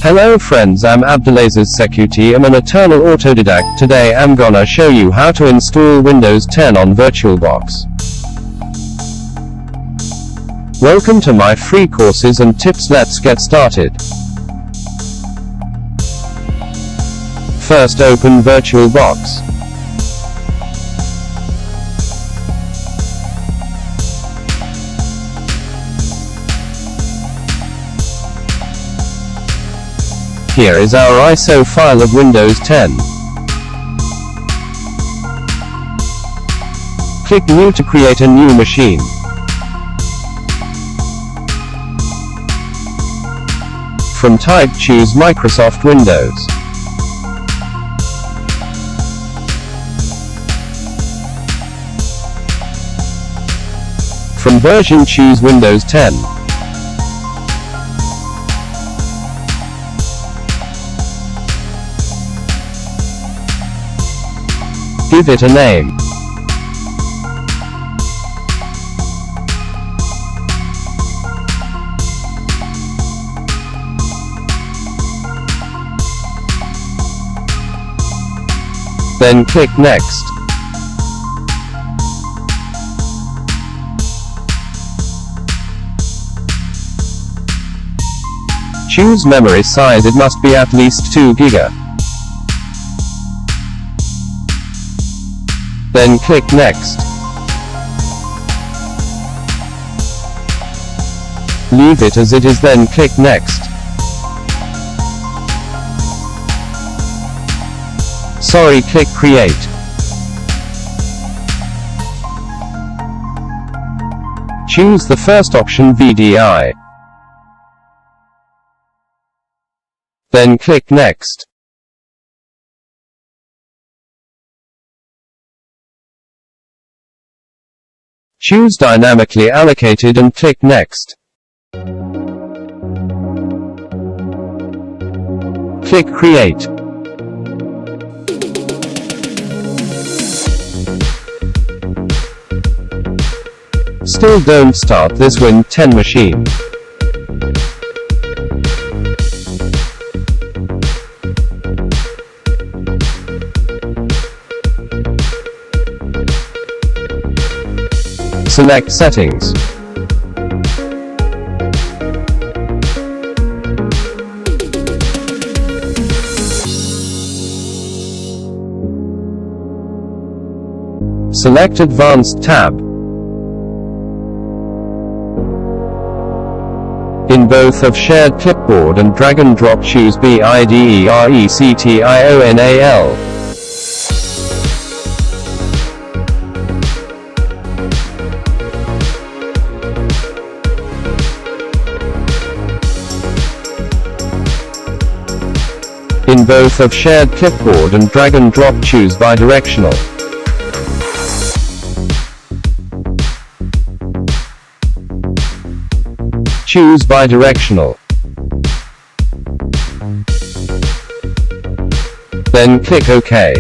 Hello friends, I'm Abdulaziz Sekuti. I'm an eternal autodidact. Today I'm gonna show you how to install Windows 10 on VirtualBox. Welcome to my free courses and tips. Let's get started. First, open VirtualBox. Here is our ISO file of Windows 10. Click New to create a new machine. From type, choose Microsoft Windows. From version, choose Windows 10. Give it a name. Then click Next. Choose memory size. It must be at least 2 GB. Then click Next. Leave it as it is, then click Next. Sorry, click Create. Choose the first option, VDI. Then click Next. Choose Dynamically Allocated and click Next. Click Create. Still don't start this Win 10 machine. Select Settings. Select Advanced tab. In both of Shared Clipboard and Drag and Drop, choose BIDERECTIONAL. In both of Shared Clipboard and Drag and Drop, choose Bidirectional. Choose Bidirectional. Then click OK.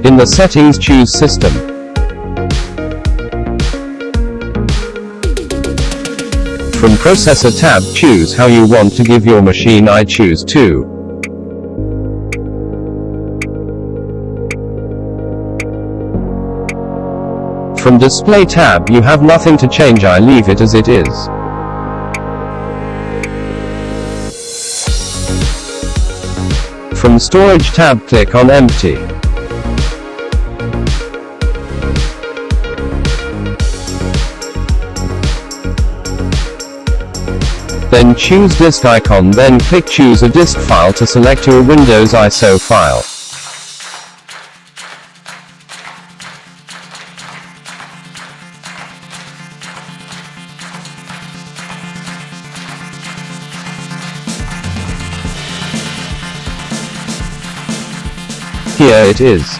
In the settings, choose System. From Processor tab, choose how you want to give your machine. I choose 2. From Display tab, you have nothing to change. I leave it as it is. From Storage tab, click on Empty. Then choose Disk icon, then click Choose a disk file to select your Windows ISO file. Here it is.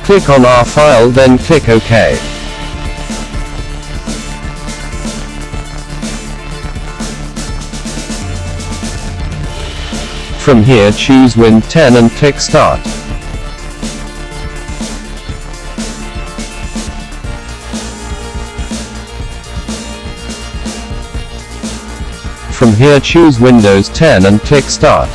Click on our file, then click OK. From here choose Win 10 and click Start. From here choose Windows 10 and click Start.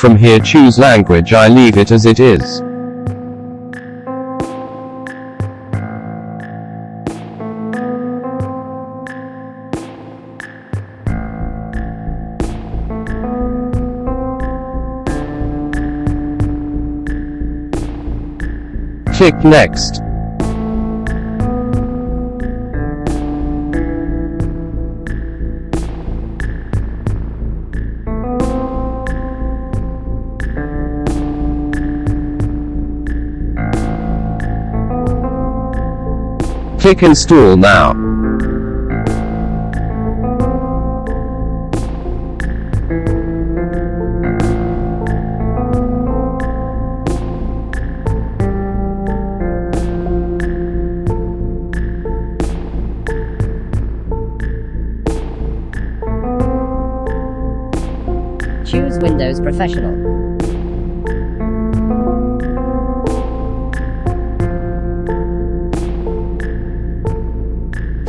From here choose language. I leave it as it is. Click Next. Click Install now. Choose Windows Professional.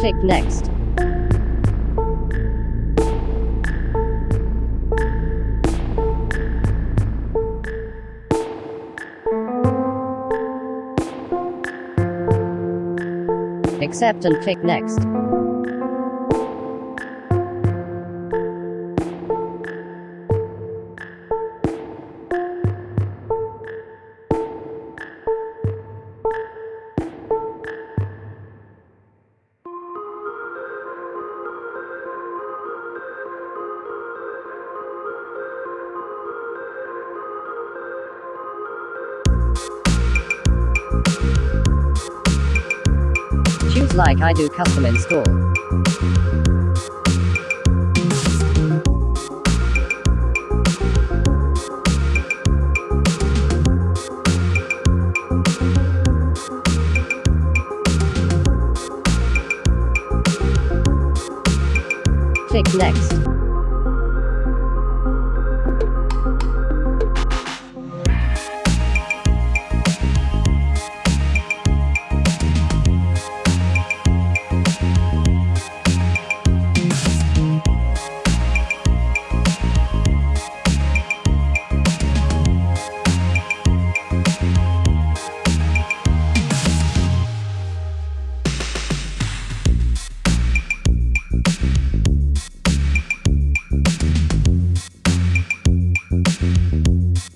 Click Next. Accept and click Next. Choose Like I Do Custom Install. Click Next.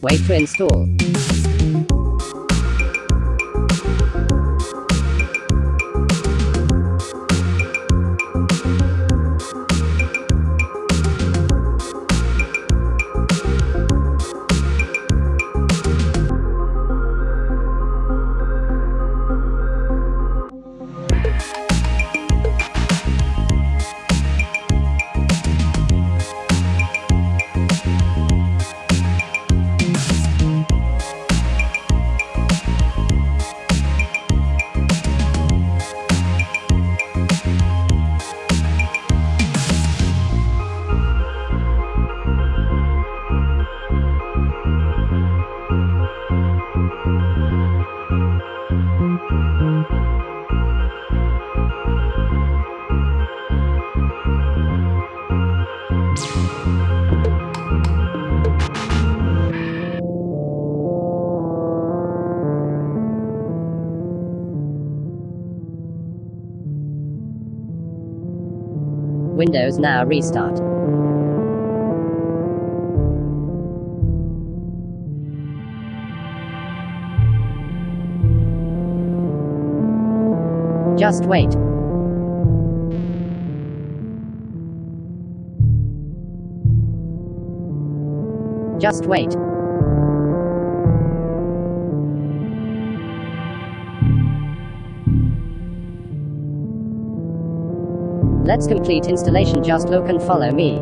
Wait to install. Windows now restart. Just wait. Just wait. Let's complete installation. Just look and follow me.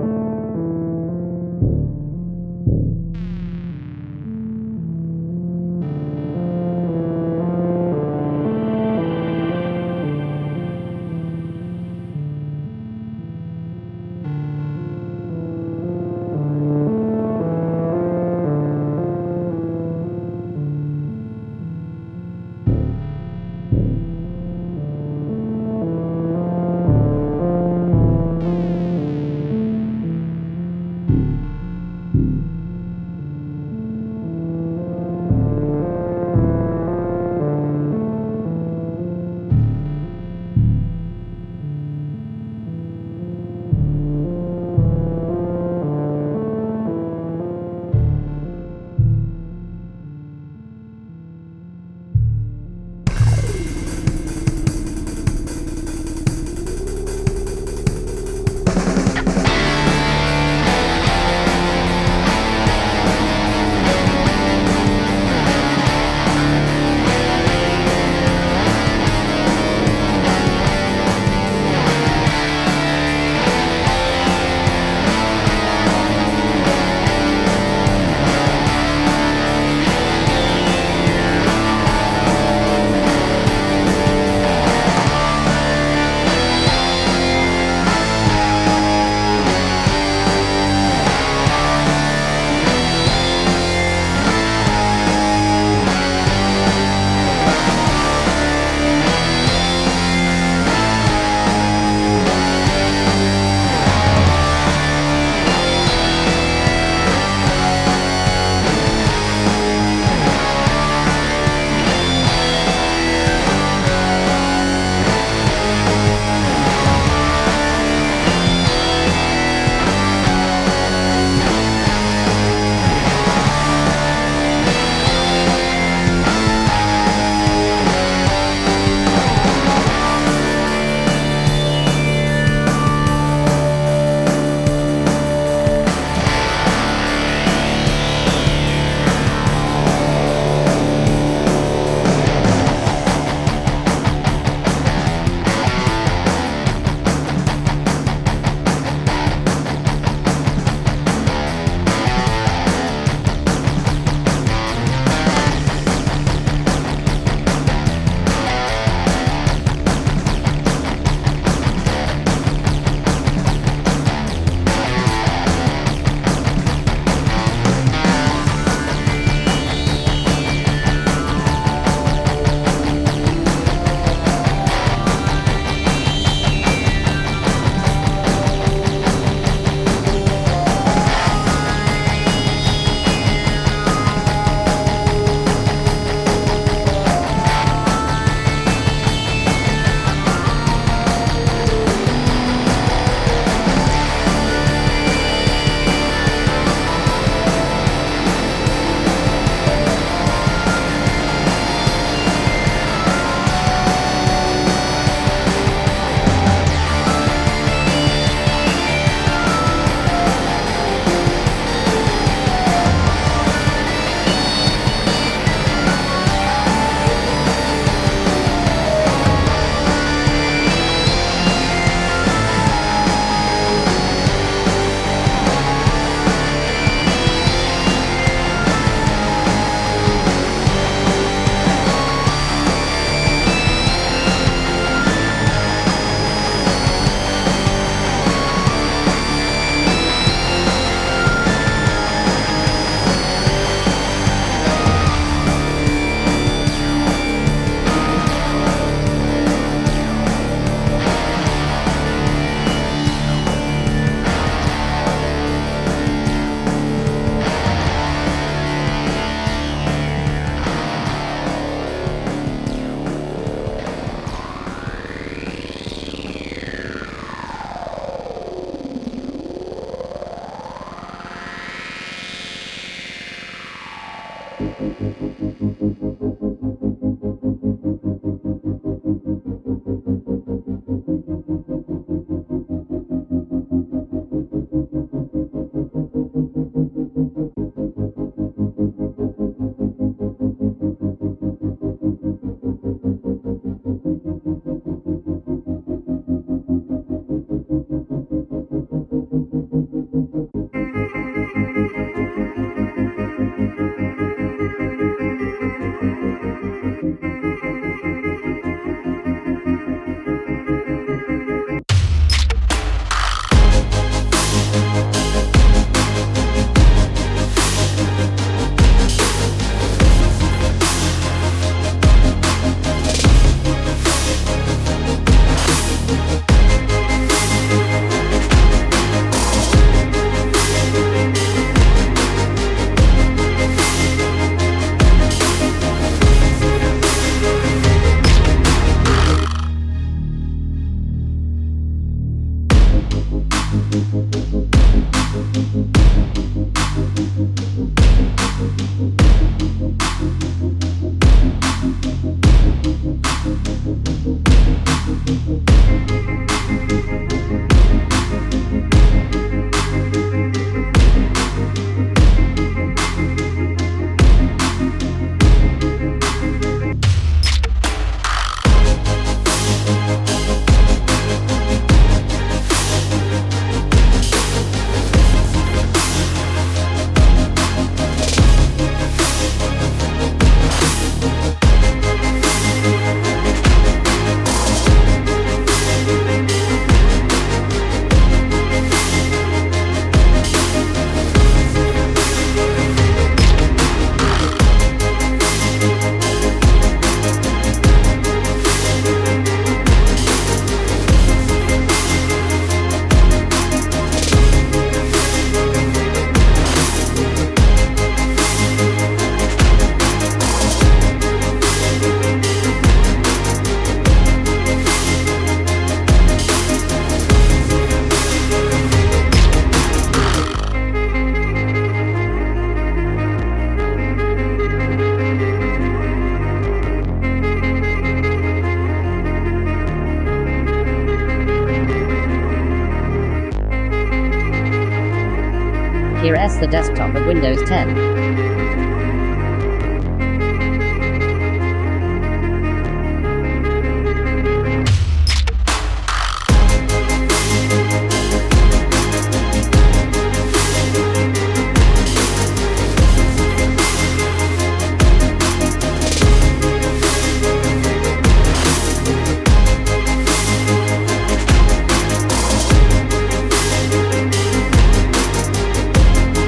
Test the desktop of Windows 10.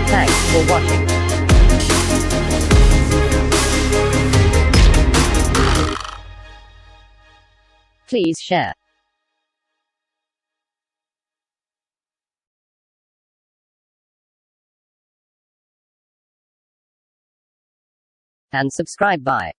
Thanks for watching. Please share and subscribe. Bye.